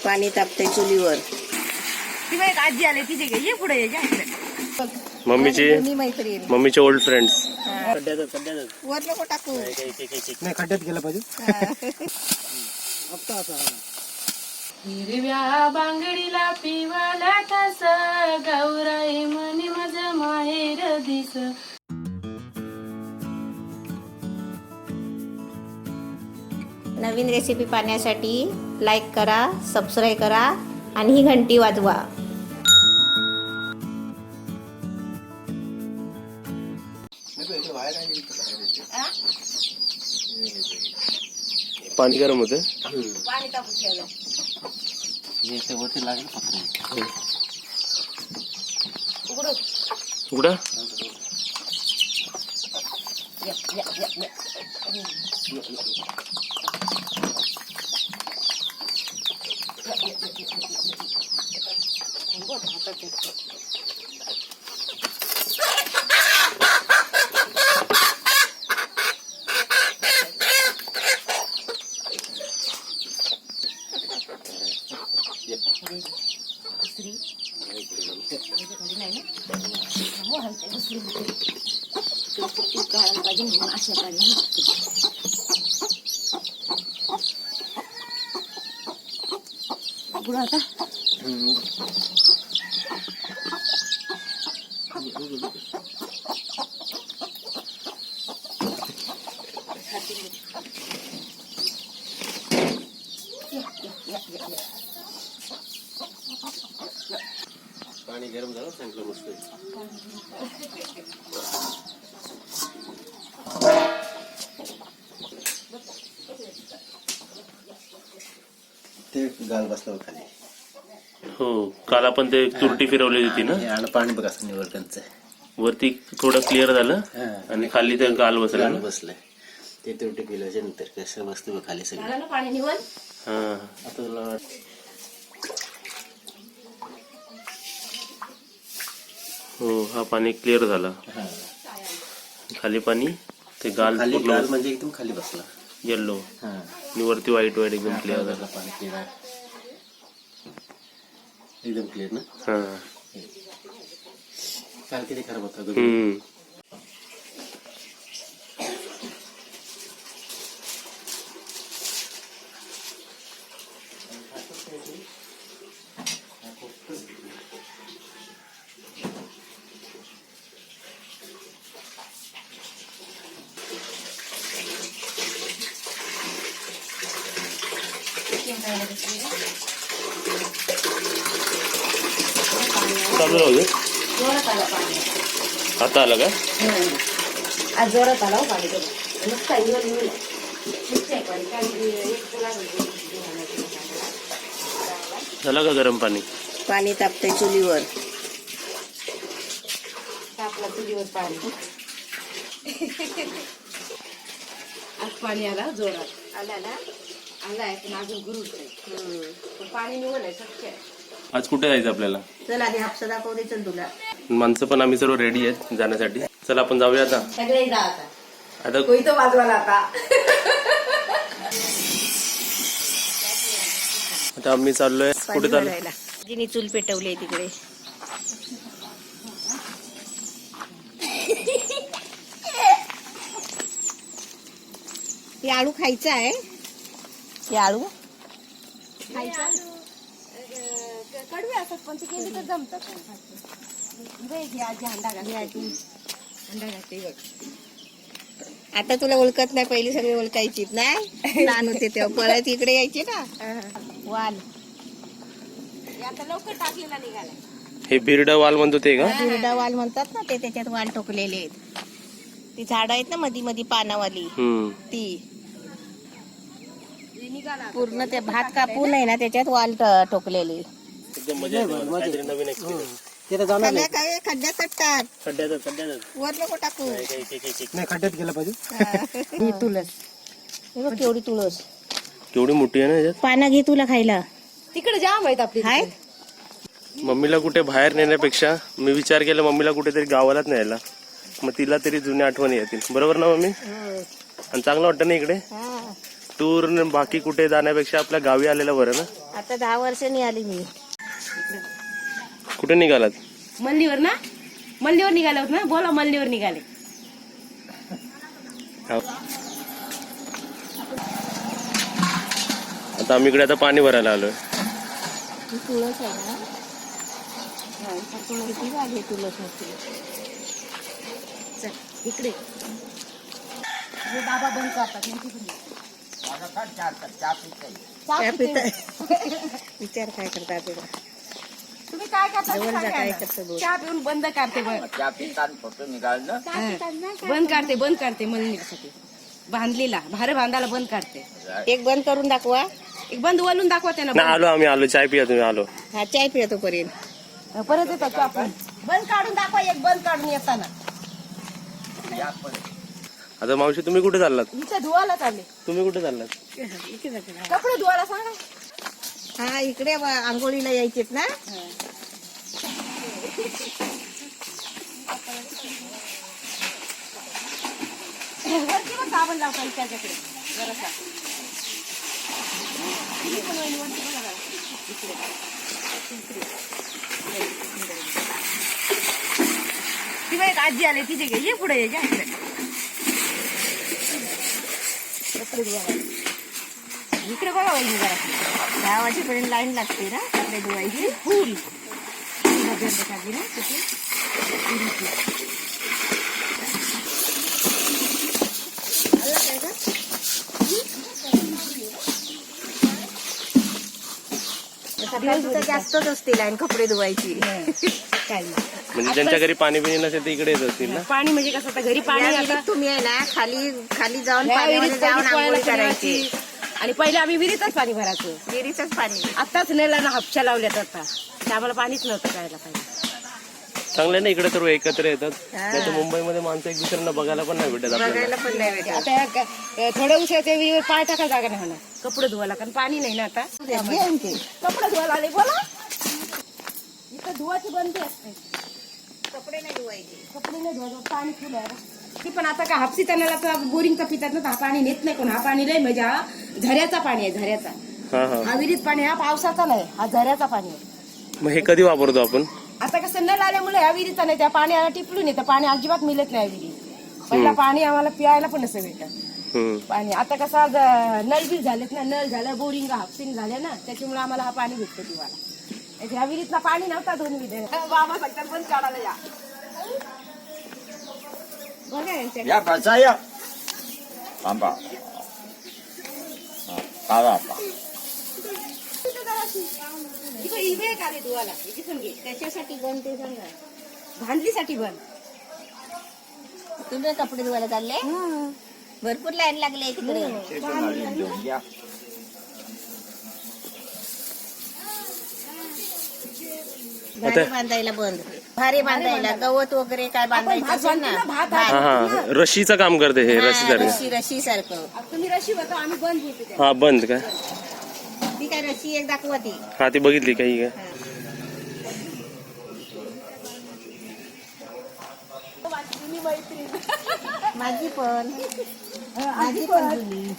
पाणी तापतंय चुलीवर. ती बाई आजी आले तिथे ये पुढे ये मम्मीचे ओल्ड फ्रेंड्स. वर नको टाकू. नाही खड्ड्यात गेला पाहिजे. हिरव्या बांगडीला पिवाला ठस गौराई म्हणे माझं माहेर दिस. नवीन रेसिपी पाहण्यासाठी लाईक करा, सबस्क्राईब करा आणि ही घंटी वाजवा. पाणी गरम होतं. पाणी तापून ठेवलं. उघडा. आता पाणी गरम झालं सांगितलं मस्त. ते गाल बसला खाली. हो, काल आपण ते तुरटी फिरवली होती ना. आणि पाणी बघा असं निवडकनच वरती थोडं क्लिअर झालं आणि खाली ते गाल बसलं. बसलंय ते तुरटी पिल्याच्या नंतर कसं बसतं खाली सगळं पाणी निवड. हा, आता तुला हो, हा पाणी क्लिअर झाला. खाली पाणी ते गाल खाली पूर्ण गाल म्हणजे एकदम खाली बसला. येल्लो आणि वरती व्हाईट व्हाईट एकदम क्लिअर झाला. पाणी क्लिअर एकदम क्लिअर ना. हा. काल किती खराब होता. चालू राहू दे. जोरात आलं पाणी. आता आलं का? आज जोरात आला पाणी. मस्त आहे. मस्त आहे पाणी. झालं का गरम पाणी? पाणी तापतंय चुलीवर. तापला चुलीवर पाणी. आज पाणी आला जोरात. आला ना. आलाय पण अजून गुरुच पाणी निवडलंय शक्य आहे. आज कुठे जायचं आपल्याला? चल आधी हापसा दाखव दे. चल तुला माणसं पण आम्ही सर्व रेडी आहेत जाण्यासाठी. चल आपण जाऊया आता. सगळे जा आता. आता कोई तो वाजवायला आता. आता आम्ही चाललोय. कुठे चाललो? जिने चूल पेटवली तिकडे. ते आळू खायचा आहे. ते आळू खायचा. कडवे असतात पण ते केली तर जमतात. अंडा घातली बघ. आता तुला ओळखत नाही. पहिली सगळी ओळखायची नाही. लहान होते तेव्हा परत इकडे यायचे ना. वाल आता लवकर टाकलेला निघाला. हे बिर्ड वाल म्हणतो ते का? बिरडा वाल म्हणतात ना. ते त्याच्यात वाल टोकलेले आहेत. ती झाड आहेत ना मधी मधी पानावाली. ती पूर्ण ते भात कापून आहे ना त्याच्यात वाल टोकलेले. एकदम मजा येते. नवीन एक्सपिरियन्स. सगळ्या काय खड्ड्यात टाक. खड्ड्यात वर नको टाकू. नाही खड्ड्यात गेला पाहिजे. तुळस केवढी तुळस. केवढी मोठी आहे ना याच्यात. पानं घे तुला खायला. तिकडे जाम आहेत आपली. हाय मम्मीला कुठे बाहेर नेण्यापेक्षा मी विचार केला मम्मीला कुठेतरी गावालाच न्यायला. मग तिला तरी जुन्या आठवणी येतील. बरोबर ना मम्मी? आणि चांगलं वाटतं ना इकडे टूर. बाकी कुठे जाण्यापेक्षा आपल्या गावी आलेलं बरं ना. आता 10 वर्षांनी आली मी. कुठे निघालात? मल्लीवर ना, मल्लीवर निघाले होत ना, बोला मल्लीवर निघाले. हो. आता आम्ही इकडे आता पाणी भरायला आलोय. ही तुळस आहे ना, किती झाली तुळस मोठी. चल इकडे हे बाबा बंद करतात यांची तुम्ही. चहा पिताय. विचार काय करता तुला. तुम्ही काय करता ते जवळ जा, सांगा काय ना. करतो बोल. चहा पिऊन बंद करते बंद करते मल्लीसाठी बांधलेला भारे बांधायला बंद करते. एक बंद करून दाखवा. एक बंद वळून दाखवा त्यांना. ना आलो आम्ही आलो, चाय पिया तुम्ही आलो. हा चाय पिया तोपर्यंत. परत येतात चहा पिऊन. बंद काढून दाखवा, एक बंद काढून येताना. आता मावशी तुम्ही कुठे चाललात? इथे धुवायला चालले. तुम्ही कुठे चाललात? कपडे धुवायला सांगा. हा इकडे आंघोळीला यायचेत ना. वरती मग साबण लावता त्याच्याकडे जरासा. ती बाई एक आजी आले तिचे घे, ये पुढे ये, जा इकडे. कपडे धुवायला. इकडे बघा वहिनी जरा. 10 वाजेपर्यंत लाईन लागते ना कपडे धुवायची. फुल काढली ना तिथे. सकाळी तर जास्तच असते लाईन कपडे धुवायची. काय नाही. म्हणजे ज्यांच्या घरी पाणी बिणी नसेल ते इकडे येत असतील ना. पाणी म्हणजे कसं आता घरी पाणी या आता विहिरीत तुम्ही आहे ना खाली खाली जाऊन ह्या पाण्यामध्ये विहिरीत जाऊन पाणी आंघोळी पोहायला करायची. करायची. आणि पहिले आम्ही विहिरीतच पाणी भरायचो. विहिरीचंच पाणी. आताच नेला हापशा लावल्यात आता. ते आम्हाला पाणीच नव्हतं प्यायला पाहिजे. चांगलं ना, इकडे सर्व एकत्र येतात. हा. नाही तर मुंबईमध्ये माणसं एक दुसऱ्यांना बघायला पण नाही भेटत आपल्याला. बघायला पण नाही भेटत. आता थोड्या उशिराच्या विहिरीवर पाय टाका जागा नाही होणार. कपडे धुवायला कारण पाणी नाही ना आता. कपडे धुवायला आले बोला. इथं धुवाची बंदी असते. कपडे नाही धुवायचे. कपडे नाही धुवायचं, पाणी फुल आहे. ती पण आता का हापसी त्यांना बोरिंगचा पितात ना, तर हा पाणी नेत नाही कोण. हा पाणी लय म्हणजे हा झऱ्याचा पाणी आहे, झऱ्याचा. हा हा. हा विहिरीत पाणी, हा पावसाचा नाही, हा झऱ्याचा पाणी आहे. मग हे कधी वापरतो आपण? आता कसं नळ आल्यामुळे ह्या विहिरीचा नाही, त्या पाण्याला टिपलून येतं. पाणी अजिबात मिळत नाही विहिरीत. पहिला पाणी आम्हाला प्यायला पण नसं भेटत पाणी. आता कसं नळ बिल झालेत ना, नळ झालं, बोरिंग हापसिंग झाले ना, त्याच्यामुळे आम्हाला हा पाणी भेटतं पिवायला. ह्या विहिरीतला पाणी नव्हता 2 विहिरी. बाबा सांगतात पण काढायला या. बघा यांच्या या बसा या थांबा इकडे इबे का रे धुवायला? इथे पण घे. कशासाठी बंद ते सांगा. भांडलीसाठी बन. तुम्ही कपडे धुवायला चालले. भरपूर लाईन लागली तिकडे. या भारी बांधायला बंद. भारी बांधायला गवत वगैरे काय बांधायचं भात असेल ना. बांधतो ना, भात हा हा. रशीचं काम करते हे, रशी सारखं. रशी रशी सारखं. तुम्ही रशी होता, आम्ही बंद होतो त्या. हा बंद का? ती काय रशी एक दाखवा ती. हा ती बघितली काही काय? माझी पण माझी पण जुनी.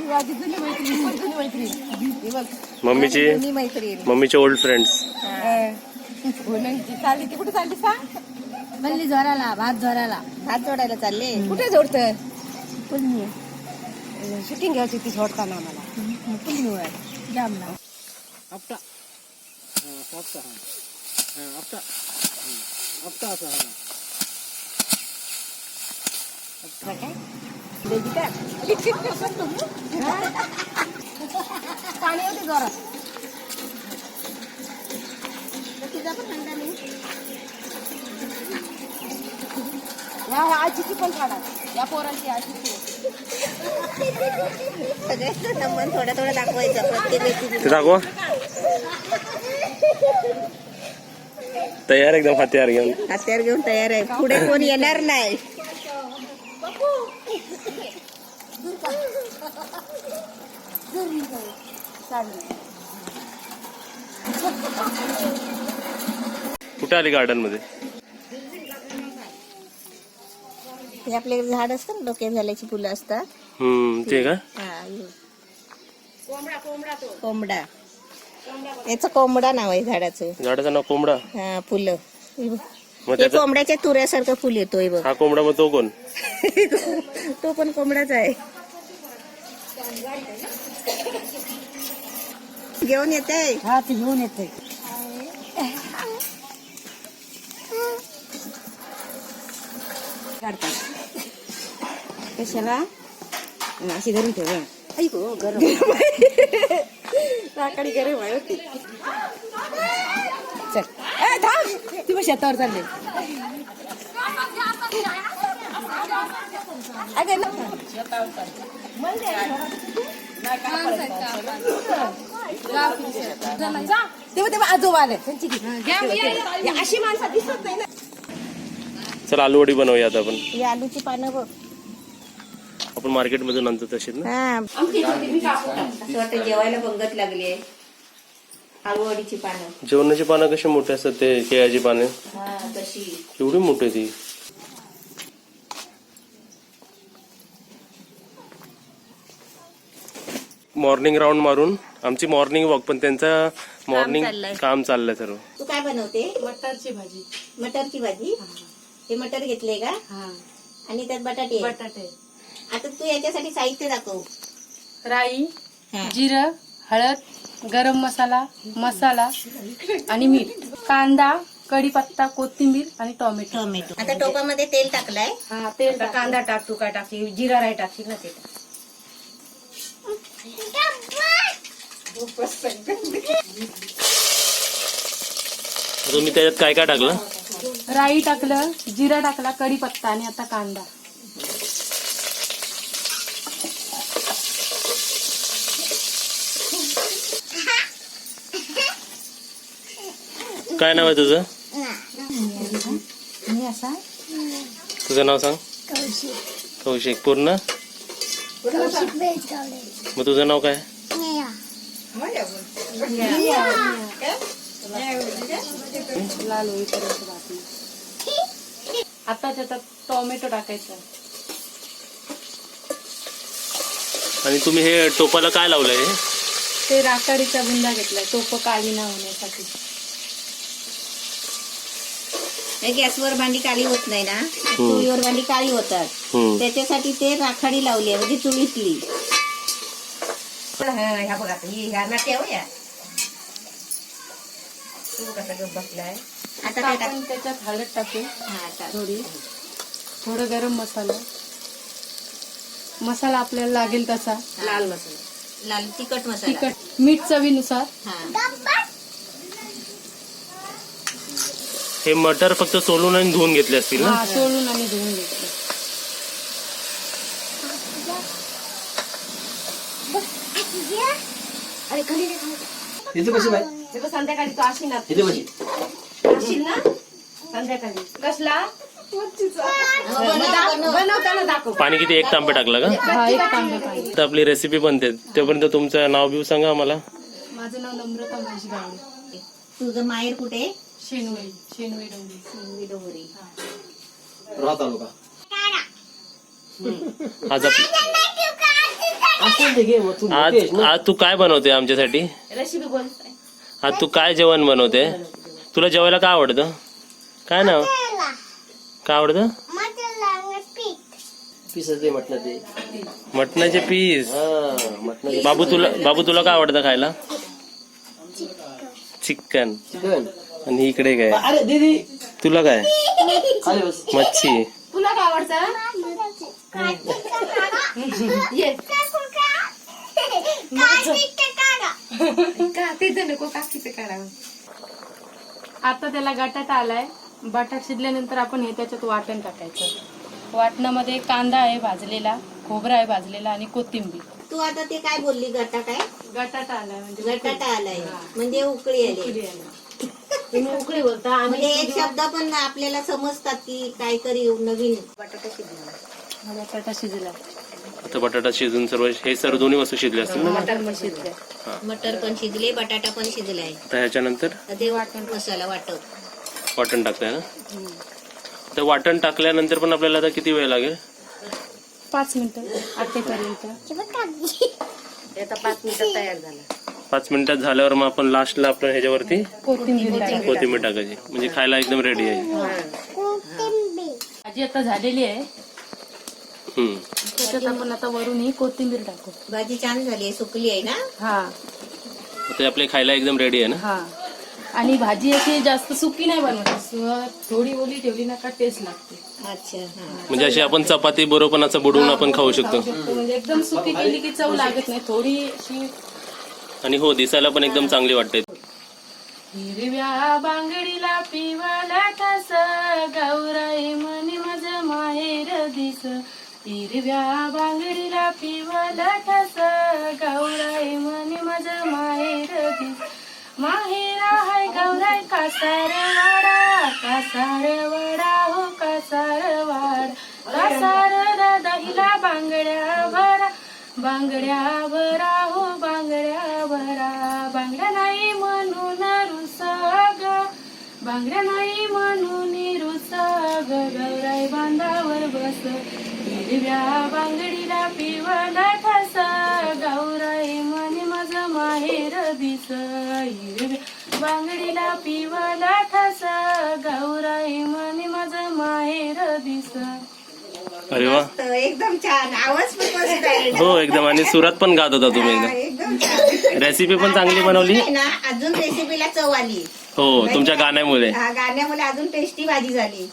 माझी जुनी मैत्रीण, पण जुनी मैत्रीण. ही बघ. मम्मीची जुनी मैत्रीण. मम्मीचे ओल्ड फ्रेंड्स. हो नाही, ती चालली. ती कुठे चालली सांग? म्हणली झोराला भात झोराला भात जोडायला चालले. कुठे जोडतं? शूटिंग घ्यायची ती सोडताना आम्हाला. आपटा आपटा आपटा आपटा असं पाणी होते जोरात. तिचा पण हंडा नाही. या आजीची पण काढा, या पोरांची आजीची. सगळे नंबर थोडा थोडा दाखवायचा प्रत्येक व्यक्ती. ते दाखवा. तयार एकदम हत्यार घेऊन. हत्यार घेऊन तयार आहे. पुढे कोण येणार नाही. कुठे आली गार्डन मध्ये? हे आपल्याकडे झाड असतं ना, डोक्यात घालायची फुलं असतात. ते का? हा कोंबडा कोंबडा कोंबडा. याचं कोंबडा नाव आहे झाडाचं. झाडाचं नाव कोंबडा. हा फुलं. मग हे त्याचा कोंबड्याच्या तुऱ्यासारखं फुल येतोय बघ. हा कोंबडा, मग तो कोण? तो पण कोंबडाच आहे. घेऊन येते. हा ते घेऊन येते. कशाला अशी धरून ठेव. ऐको गरम लाकडी गरम आहे होती. चल ए थांब, ती मग शेतावर चालले. अगं ना तेव्हा आजोबा आले त्यांची अशी माणसं दिसत नाही ना. चल आलूवडी बनवूया आता आपण. ही आलूची पानं बघ. आपण मार्केट मधून आणतो तशीच ना. हा असं वाटतं जेवायला पंगत लागली आहे. आलूवडीची पानं. जेवणाची पानं कशी मोठी असतात ते केळ्याची पाने, हा तशी. केवढी मोठी आहे ती. मॉर्निंग राऊंड मारून आमची मॉर्निंग वॉक, पण त्यांचा मॉर्निंग काम चाललंय सर्व. तू काय बनवते? मटारची भाजी. मटरची भाजी. हे मटर घेतले का? आणि त्यात बटाटे आहे. बटाटे, आता तू याच्यासाठी साहित्य दाखव. राई, हा. जिरं, हळद, गरम मसाला, मसाला आणि मीठ, कांदा, कढीपत्ता, कोथिंबीर आणि टोमॅटो. टोमॅटो. आता टोपामध्ये तेल टाकलाय. हा तेल टाक. कांदा टाक, तू काय टाकते? जिरा राई टाकशील ना ते. तुम्ही त्याच्यात काय काय टाकलं? राई टाकलं, जिरा टाकला, कढीपत्ता आणि आता कांदा. काय नाव आहे तुझं? मी असा तुझं नाव सांग. कौशिक. पूर्ण? मग तुझं नाव काय? लाल होईपर्यंत भाजून. आता त्याच्यात टोमॅटो टाकायचं. आणि तुम्ही हे टोपाला काय लावलंय? ते राखाडीचा बुंदा घेतलाय टोप काळी न होण्यासाठी. गॅसवर भांडी काळी होत नाही ना, चुलीवर भांडी काळी होतात. त्याच्यासाठी ते राखाडी लावली आहे, म्हणजे चुलीतली. ह्या बघा ह्या ना ठेवूया. तू कसा गप बसलाय. आता काय टाक? आपण त्याच्यात हळद टाकू, हा टाक. थोडं गरम मसाला, मसाला आपल्याला लागेल तसा, लाल मसाला, लाल तिखट मसाला. तिखट, मीठ चवीनुसार. हा. हे मटर फक्त सोलून आणि धुवून घेतले असतील ना? हा सोलून आणि धुवून घेतलं. इथे कशी बाई? संध्याकाळी तो अशी ना, इथे कशी? अशील ना संध्याकाळी. कसला बनवताना दाखव. पाणी किती? एक तांबे टाकलं का? हा एक तांबे पाणी. तर आपली रेसिपी बनते. तोपर्यंत तुमचं नाव बिव सांगा आम्हाला. माझं नाव नम्रता महेश गावडे. तुझं माहेर कुठे? शेनवे डोंगरी. डोंगरी. राह तालुका. आज असं ते घे मग तू आज आज तू काय बनवते आमच्यासाठी? रेसिपी बोल. आज तू काय जेवण बनवते? तुला जेवायला काय आवडतं? काय नाव? काय आवडतं? पीस दे म्हटलं ते. मटणाचे पीस. हा म्हटलं बाबू तुला काय आवडतं खायला? चिकन. चिकन. आणि इकडे काय? अरे दीदी तुला काय? खाली बस. मच्छी. तुला काय आवडतं? ये. का तिथे नको काकीचं काढावं. आता त्याला बटाटा आलाय. बटाटा शिजल्यानंतर आपण हे त्याच्यात वाटण टाकायचं. वाटणामध्ये कांदा आहे भाजलेला, खोबरा आहे भाजलेला आणि कोथिंबीर. तू आता ते काय बोलली? गटा काय? बटाटा आलाय म्हणजे गटाटा आलाय म्हणजे उकळी आली. तुम्ही उकळी बोलता आणि म्हणजे एक शब्द पण आपल्याला समजतात की काहीतरी नवीन. बटाटा शिजला. बटाटा शिजला. आता बटाटा शिजून सर्व दोन्ही वस्तू शिजले असतील ना? मटर पण शिजले. मटर पण शिजले, बटाटा पण शिजलाय. तर ह्याच्यानंतर ते वाटण मसाला वाटप. वाटण टाकताय ना? तर वाटण टाकल्यानंतर पण आपल्याला आता किती वेळ लागेल? 5 मिनिटं आटेपर्यंत. आता 5 मिनिटात तयार झाला. 5 मिनिटात झाल्यावर मग आपण लास्टला आपण ह्याच्यावरती कोथिंबीर कोथिंबीर टाकायची म्हणजे खायला एकदम रेडी आहे. भाजी आता झालेली आहे. हम्म. त्याच्यात आपण आता वरून ही कोथिंबीर टाकू. भाजी छान झाली आहे, सुकली आहे ना. हा ते आपले खायला एकदम रेडी आहे ना. हा आणि भाजी अशी जास्त सुकी नाही बनवायची, थोडी ओली ठेवली ना का टेस्ट लागते. अच्छा हा. म्हणजे अशी आपण चपाती बरोबर असं बुडवून आपण खाऊ शकतो. म्हणजे एकदम सुकी केली की चव लागत नाही, थोडी अशी. आणि हो दिसायला पण एकदम चांगली वाटते. हिरव्या बांगडीला पिवाला ठस, गौराई म्हणे माझं माहेर दिस. हिरव्या बांगडीला पिवाला ठस, गौराई म्हणे माझं माहेर दिस. माहेरा हाय गौराई कासारवाडा, कासारवाडा हो कासारवाड. कासार दादाहीला बांगड्या भरा, बांगड्या भरा हो बांगड्या भरा. बांगड्या नाही म्हणून रुसग, बांगड्या नाही म्हणून रुसग. गौराई बांधावर बस, हिरव्या बांगडीला पिवला ठस, गौराई म्हणे माझं माहेर दिस. हिरव्या बांगडीला पिवला ठस, गौराई म्हणे माझं माहेर दिस. अरे वा, मस्त, एकदम छान. आवाज पण मस्त आहे. हो एकदम. आणि सुरात पण गात होता तुम्ही हा, एकदम. एकदम छान. रेसिपी पण चांगली बनवली. आहे ना, अजून रेसिपीला चव आली. हो तुमच्या गाण्यामुळे. हा, गाण्यामुळे अजून टेस्टी भाजी झाली.